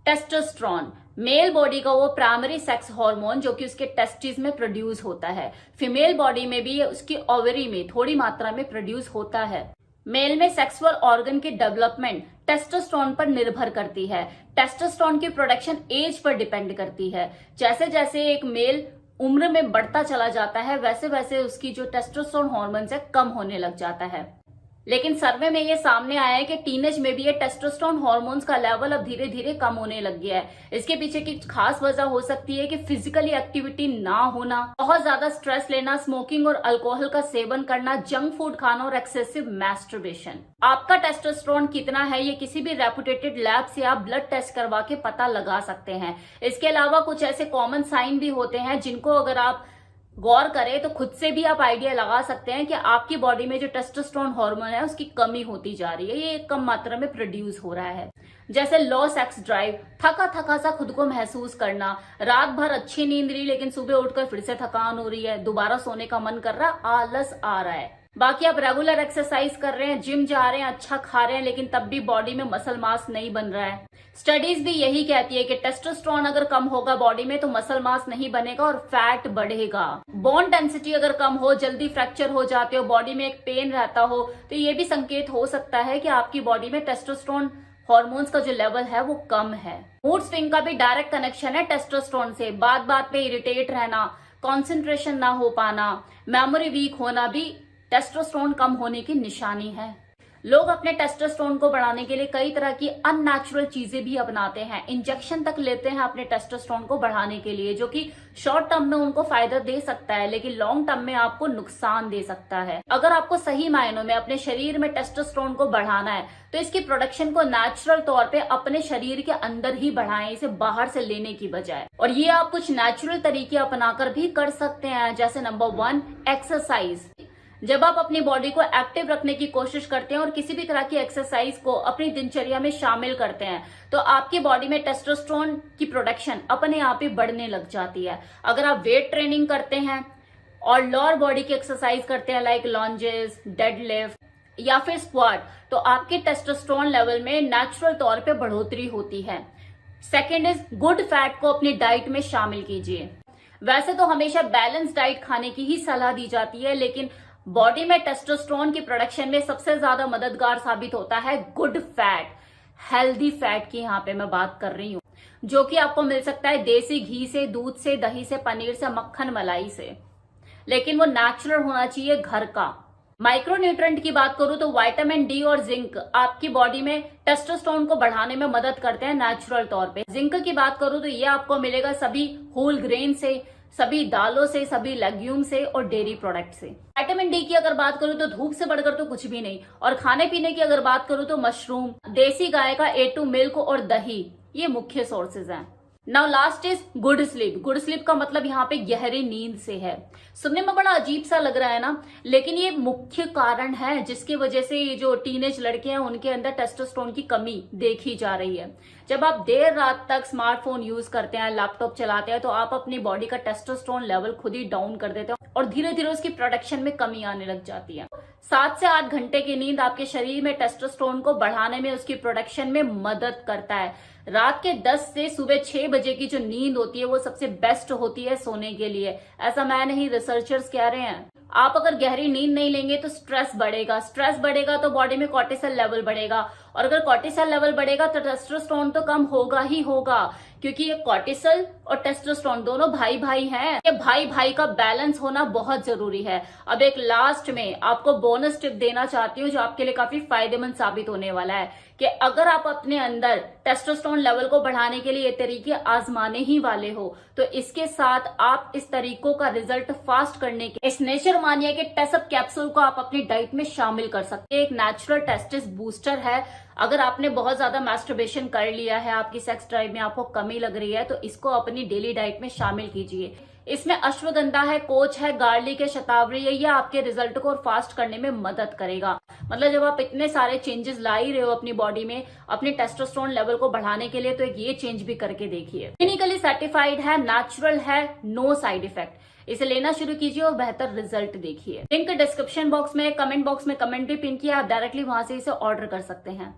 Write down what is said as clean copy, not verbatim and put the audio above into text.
Testosterone mail body का वो primary sex hormone जो कि उसके टेस्टिस में प्रोड्यूस होता है। फीमेल बॉडी में भी उसकी ओवरी में थोड़ी मात्रा में प्रोड्यूस होता है। मेल में सेक्सुअल ऑर्गन की डेवलपमेंट टेस्टोस्टेरोन पर निर्भर करती है। टेस्टोस्टेरोन की प्रोडक्शन एज पर डिपेंड करती है। जैसे जैसे एक मेल उम्र में बढ़ता चला जाता है वैसे वैसे उसकी जो टेस्टोस्टेरोन हार्मोन है कम होने लग जाता है। लेकिन सर्वे में ये सामने आया है कि टीनेज में भी ये टेस्टोस्टेरोन हार्मोन्स का लेवल अब धीरे धीरे कम होने लग गया है। इसके पीछे की खास वजह हो सकती है कि फिजिकली एक्टिविटी ना होना, बहुत ज्यादा स्ट्रेस लेना, स्मोकिंग और अल्कोहल का सेवन करना, जंक फूड खाना और एक्सेसिव मैस्टरबेशन। आपका टेस्टोस्टेरोन कितना है ये किसी भी रेपुटेटेड लैब से आप ब्लड टेस्ट करवा के पता लगा सकते हैं। इसके अलावा कुछ ऐसे कॉमन साइन भी होते हैं जिनको अगर आप गौर करें तो खुद से भी आप आइडिया लगा सकते हैं कि आपकी बॉडी में जो टेस्टोस्टेरोन हार्मोन है उसकी कमी होती जा रही है, ये कम मात्रा में प्रोड्यूस हो रहा है। जैसे लो सेक्स ड्राइव, थका थका सा खुद को महसूस करना, रात भर अच्छी नींद रही लेकिन सुबह उठकर फिर से थकान हो रही है, दोबारा सोने का मन कर रहा, आलस आ रहा है। बाकी आप रेगुलर एक्सरसाइज कर रहे हैं, जिम जा रहे हैं, अच्छा खा रहे हैं, लेकिन तब भी बॉडी में मसल मास नहीं बन रहा है। स्टडीज भी यही कहती है कि टेस्टोस्टेरोन अगर कम होगा बॉडी में तो मसल मास नहीं बनेगा और फैट बढ़ेगा। बोन डेंसिटी अगर कम हो, जल्दी फ्रैक्चर हो जाते हो, बॉडी में एक पेन रहता हो, तो ये भी संकेत हो सकता है कि आपकी बॉडी में टेस्टोस्टेरोन हार्मोन्स का जो लेवल है वो कम है। मूड स्विंग का भी डायरेक्ट कनेक्शन है टेस्टोस्टेरोन से। बात बात पे इरिटेट रहना, कॉन्सेंट्रेशन ना हो पाना, मेमोरी वीक होना भी टेस्टोस्टेरोन कम होने की निशानी है। लोग अपने टेस्टोस्टेरोन को बढ़ाने के लिए कई तरह की अननेचुरल चीजें भी अपनाते हैं, इंजेक्शन तक लेते हैं अपने टेस्टोस्टेरोन को बढ़ाने के लिए, जो कि शॉर्ट टर्म में उनको फायदा दे सकता है लेकिन लॉन्ग टर्म में आपको नुकसान दे सकता है। अगर आपको सही मायनों में अपने शरीर में टेस्टोस्टेरोन को बढ़ाना है तो इसकी प्रोडक्शन को नेचुरल तौर पे अपने शरीर के अंदर ही बढ़ाएं, इसे बाहर से लेने की बजाय। और ये आप कुछ नेचुरल तरीके अपनाकर भी कर सकते हैं, जैसे नंबर 1 एक्सरसाइज। जब आप अपनी बॉडी को एक्टिव रखने की कोशिश करते हैं और किसी भी तरह की एक्सरसाइज को अपनी दिनचर्या में शामिल करते हैं तो आपकी बॉडी में टेस्टोस्टेरोन की प्रोडक्शन अपने आप ही बढ़ने लग जाती है। अगर आप वेट ट्रेनिंग करते हैं और लोअर बॉडी की एक्सरसाइज करते हैं लाइक लॉन्जेस, डेडलिफ्ट या फिर स्क्वाट, तो आपके टेस्टोस्टेरोन लेवल में नेचुरल तौर पे बढ़ोतरी होती है। सेकेंड इज गुड फैट को अपनी डाइट में शामिल कीजिए। वैसे तो हमेशा बैलेंस डाइट खाने की ही सलाह दी जाती है, लेकिन बॉडी में टेस्टोस्टेरोन की प्रोडक्शन में सबसे ज्यादा मददगार साबित होता है गुड फैट, हेल्दी फैट की यहाँ पे मैं बात कर रही हूँ, जो कि आपको मिल सकता है देसी घी से, दूध से, दही से, पनीर से, मक्खन मलाई से, लेकिन वो नेचुरल होना चाहिए, घर का। माइक्रोन्यूट्रेंट की बात करूं तो विटामिन डी और जिंक आपकी बॉडी में टेस्टोस्टेरोन को बढ़ाने में मदद करते हैं नेचुरल तौर पे। जिंक की बात करूं तो ये आपको मिलेगा सभी होल ग्रेन से, सभी दालों से, सभी लेग्यूम से और डेयरी प्रोडक्ट से। विटामिन डी की अगर बात करूं तो धूप से बढ़कर तो कुछ भी नहीं। और खाने पीने की अगर बात करूं तो मशरूम, देसी गाय का A2 मिल्क और दही, ये मुख्य सोर्सेज हैं। Now last is good sleep. Good sleep का मतलब यहाँ पे गहरी नींद से है। सुनने में बड़ा अजीब सा लग रहा है ना, लेकिन ये मुख्य कारण है जिसकी वजह से ये जो टीनेज लड़के हैं उनके अंदर टेस्टोस्टेरोन की कमी देखी जा रही है। जब आप देर रात तक स्मार्टफोन यूज करते हैं, लैपटॉप चलाते हैं, तो आप अपनी बॉडी का टेस्टोस्टेरोन लेवल खुद ही डाउन कर देते हैं और धीरे धीरे उसकी प्रोडक्शन में कमी आने लग जाती है। 7 से 8 घंटे की नींद आपके शरीर में टेस्टोस्टेरोन को बढ़ाने में, उसकी प्रोडक्शन में मदद करता है। रात के 10 से सुबह 6 बजे की जो नींद होती है वो सबसे बेस्ट होती है सोने के लिए। ऐसा मैं नहीं, रिसर्चर्स कह रहे हैं। आप अगर गहरी नींद नहीं लेंगे तो स्ट्रेस बढ़ेगा, स्ट्रेस बढ़ेगा तो बॉडी में कॉर्टिसोल लेवल बढ़ेगा, और अगर कॉर्टिसोल लेवल बढ़ेगा तो टेस्टोस्टेरोन तो कम होगा ही होगा, क्योंकि ये कॉर्टिसोल और टेस्टोस्टेरोन दोनों भाई भाई हैं। ये भाई भाई का बैलेंस होना बहुत जरूरी है। अब एक लास्ट में आपको बोनस टिप देना चाहती हूँ जो आपके लिए काफी फायदेमंद साबित होने वाला है, कि अगर आप अपने अंदर टेस्टोस्टेरोन लेवल को बढ़ाने के लिए ये तरीके आजमाने ही वाले हो तो इसके साथ आप इस तरीकों का रिजल्ट फास्ट करने के इस नेचर मानिया के टेसअप कैप्सूल को आप अपनी डाइट में शामिल कर सकते हैं। एक नेचुरल टेस्टिस बूस्टर है। अगर आपने बहुत ज्यादा मैस्टरबेशन कर लिया है, आपकी सेक्स ड्राइव में आपको कमी लग रही है, तो इसको अपनी डेली डाइट में शामिल कीजिए। इसमें अश्वगंधा है, कोच है, गार्लिक है, शतावरी है, ये आपके रिजल्ट को फास्ट करने में मदद करेगा। मतलब जब आप इतने सारे चेंजेस ला ही रहे हो अपनी बॉडी में अपने टेस्टोस्टेरोन लेवल को बढ़ाने के लिए, तो एक ये चेंज भी करके देखिए। क्लिनिकली सर्टिफाइड है, नेचुरल है, नो साइड इफेक्ट। इसे लेना शुरू कीजिए और बेहतर रिजल्ट देखिए। लिंक डिस्क्रिप्शन बॉक्स में, कमेंट बॉक्स में कमेंट भी पिन किया, आप डायरेक्टली वहां से इसे ऑर्डर कर सकते हैं।